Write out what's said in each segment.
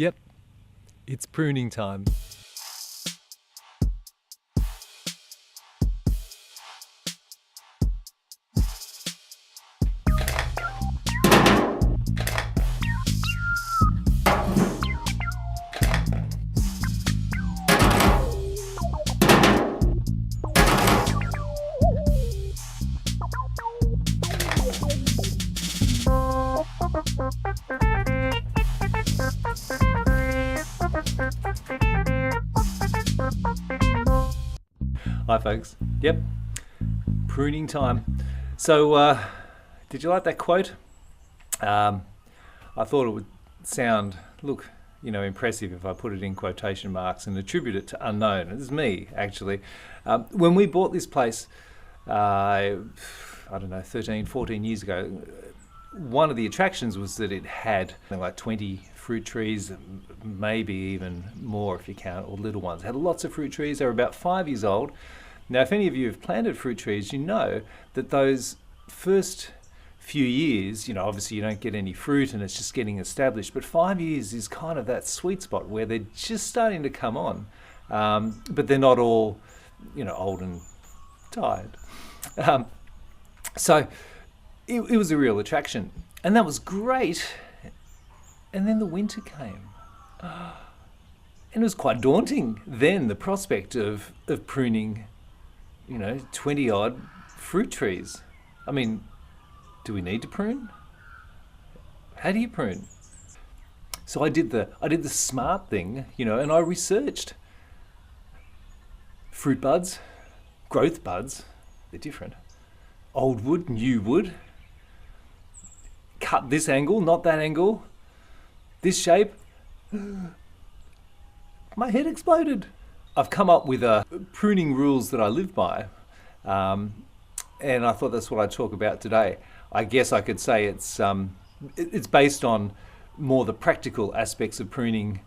Yep, it's pruning time. Hi folks. Yep, pruning time. So, did you like that quote? I thought it would sound, impressive if I put it in quotation marks and attribute it to unknown. It's me, actually. When we bought this place, I don't know, 13, 14 years ago, one of the attractions was that it had like 20 fruit trees, maybe even more if you count all little ones. It had lots of fruit trees. They were about 5 years old. Now, if any of you have planted fruit trees, you know that those first few years, obviously you don't get any fruit and it's just getting established, but 5 years is kind of that sweet spot where they're just starting to come on, but they're not all, old and tired. So it was a real attraction, and that was great. And then the winter came. And it was quite daunting then, the prospect of pruning, 20 odd fruit trees. I mean, do we need to prune? How do you prune? So I did the smart thing, and I researched fruit buds, growth buds, they're different. Old wood, new wood. Cut this angle, not that angle. This shape. My head exploded. I've come up with pruning rules that I live by, and I thought that's what I'd talk about today. I guess I could say it's based on more the practical aspects of pruning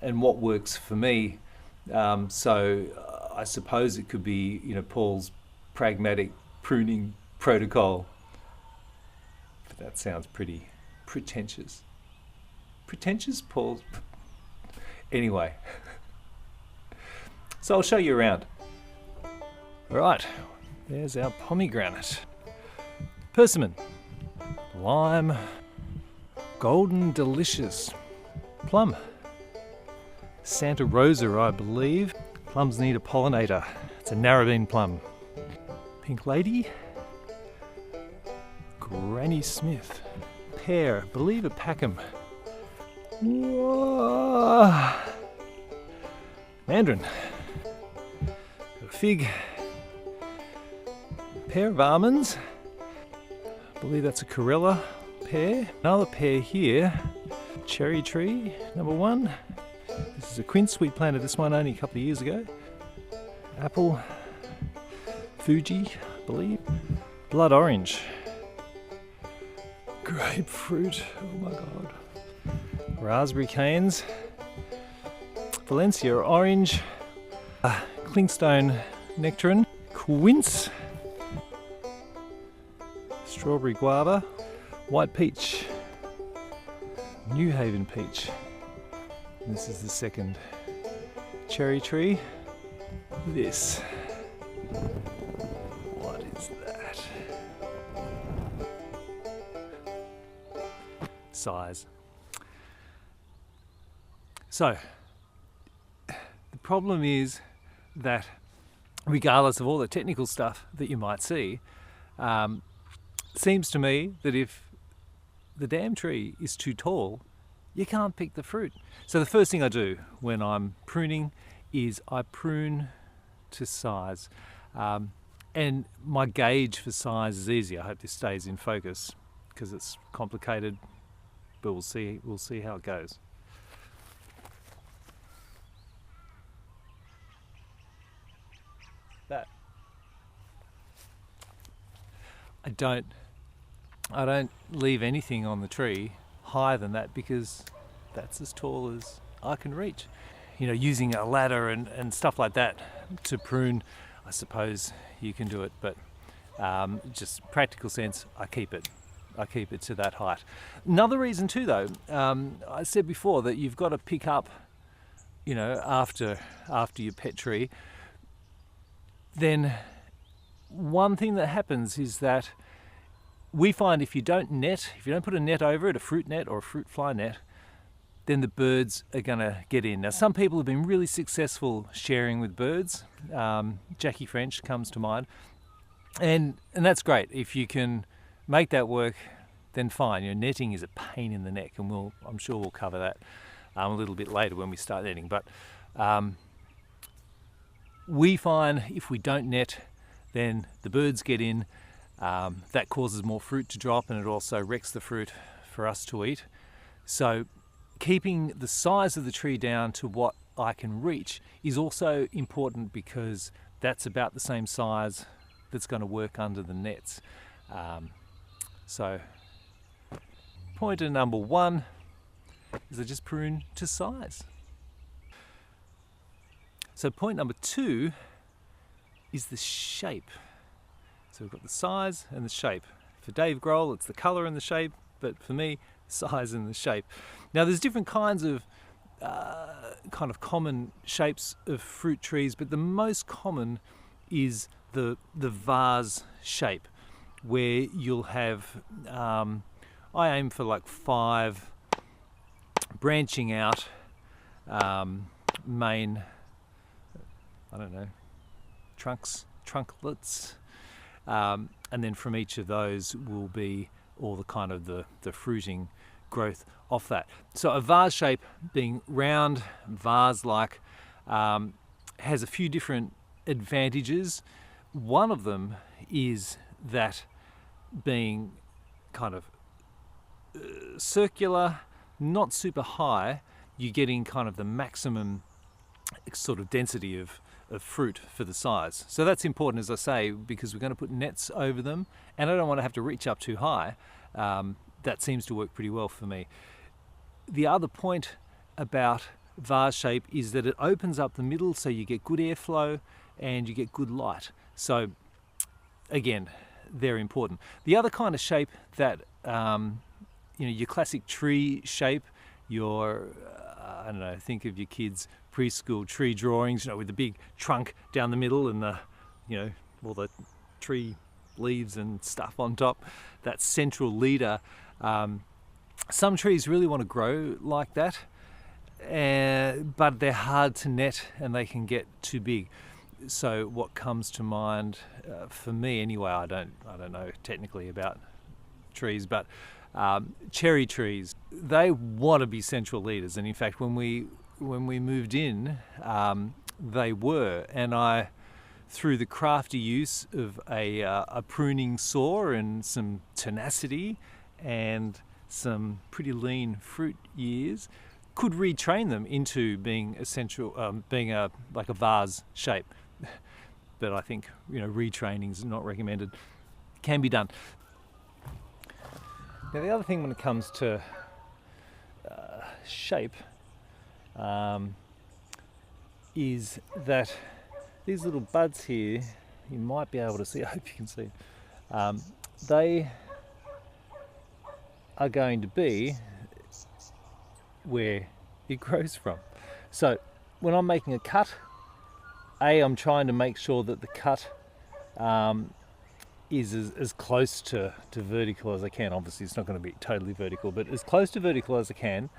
and what works for me. So I suppose it could be, Paul's pragmatic pruning protocol. But that sounds pretty pretentious. Pretentious, Paul? Anyway. So I'll show you around. Right, there's our pomegranate. Persimmon, lime, golden delicious, plum, Santa Rosa, I believe. Plums need a pollinator. It's a narrabeen plum. Pink lady, Granny Smith, pear, believe a Packham. Whoa. Mandarin, got a fig, pair of almonds, I believe that's a Corella pear, another pear here, cherry tree, number 1, this is a quince, we planted this one only a couple of years ago, apple, Fuji, I believe, blood orange, grapefruit, oh my god, raspberry canes, Valencia orange, clingstone nectarine, quince, strawberry guava, white peach, New Haven peach. And this is the second cherry tree. This. What is that? Size. So, the problem is that regardless of all the technical stuff that you might see, seems to me that if the damn tree is too tall, you can't pick the fruit. So the first thing I do when I'm pruning is I prune to size. And my gauge for size is easy. I hope this stays in focus because it's complicated, but we'll see how it goes. That. I don't leave anything on the tree higher than that because that's as tall as I can reach. Using a ladder and stuff like that to prune, I suppose you can do it, but just practical sense, I keep it keep it to that height. Another reason too, though, I said before that you've got to pick up, you know, after your pet tree. Then one thing that happens is that we find if you don't put a net over it, a fruit net or a fruit fly net, then the birds are going to get in. Now, some people have been really successful sharing with birds. Jackie French comes to mind. And that's great. If you can make that work, then fine. You know, netting is a pain in the neck, and I'm sure we'll cover that a little bit later when we start netting. But we find if we don't net, then the birds get in. That causes more fruit to drop, and it also wrecks the fruit for us to eat. So keeping the size of the tree down to what I can reach is also important, because that's about the same size that's going to work under the nets. So pointer number one is I just prune to size. So point number two is the shape. So we've got the size and the shape. For Dave Grohl, it's the colour and the shape, but for me, size and the shape. Now, there's different kinds of kind of common shapes of fruit trees, but the most common is the vase shape, where you'll have, I aim for like 5 branching out main, I don't know, trunklets, and then from each of those will be all the kind of the fruiting growth off that. So a vase shape, being round, vase-like, has a few different advantages. One of them is that being kind of circular, not super high, you're getting kind of the maximum sort of density of fruit for the size. So that's important, as I say, because we're going to put nets over them, and I don't want to have to reach up too high. That seems to work pretty well for me. The other point about vase shape is that it opens up the middle, so you get good airflow and you get good light. So again, they're important. The other kind of shape that, your classic tree shape, your, I don't know, think of your kids' preschool tree drawings, with the big trunk down the middle and the, all the tree leaves and stuff on top, that central leader. Some trees really want to grow like that, but they're hard to net and they can get too big. So what comes to mind for me anyway, I don't know technically about trees, but cherry trees, they want to be central leaders, and in fact when we moved in, they were, and I, through the crafty use of a pruning saw and some tenacity and some pretty lean fruit years, could retrain them into being being a vase shape. But I think retraining is not recommended. It can be done. Now the other thing when it comes to shape is that these little buds here, you might be able to see, I hope you can see, they are going to be where it grows from. So when I'm making a cut, I'm trying to make sure that the cut is as close to vertical as I can. Obviously it's not going to be totally vertical, but as close to vertical as I can.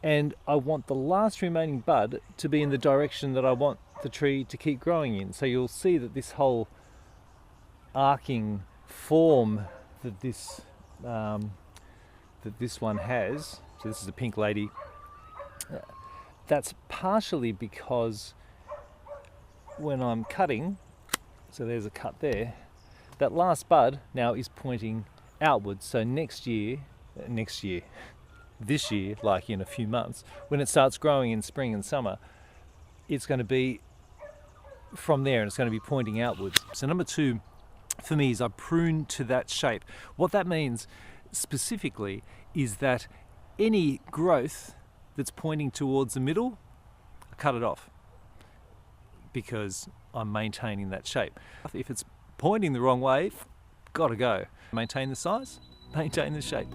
And I want the last remaining bud to be in the direction that I want the tree to keep growing in. So you'll see that this whole arcing form that this one has, so this is a pink lady, that's partially because when I'm cutting, so there's a cut there, that last bud now is pointing outwards. So this year, like in a few months, when it starts growing in spring and summer, it's going to be from there and it's going to be pointing outwards. So number 2 for me is I prune to that shape. What that means specifically is that any growth that's pointing towards the middle, I cut it off, because I'm maintaining that shape. If it's pointing the wrong way, gotta go. Maintain the size, maintain the shape.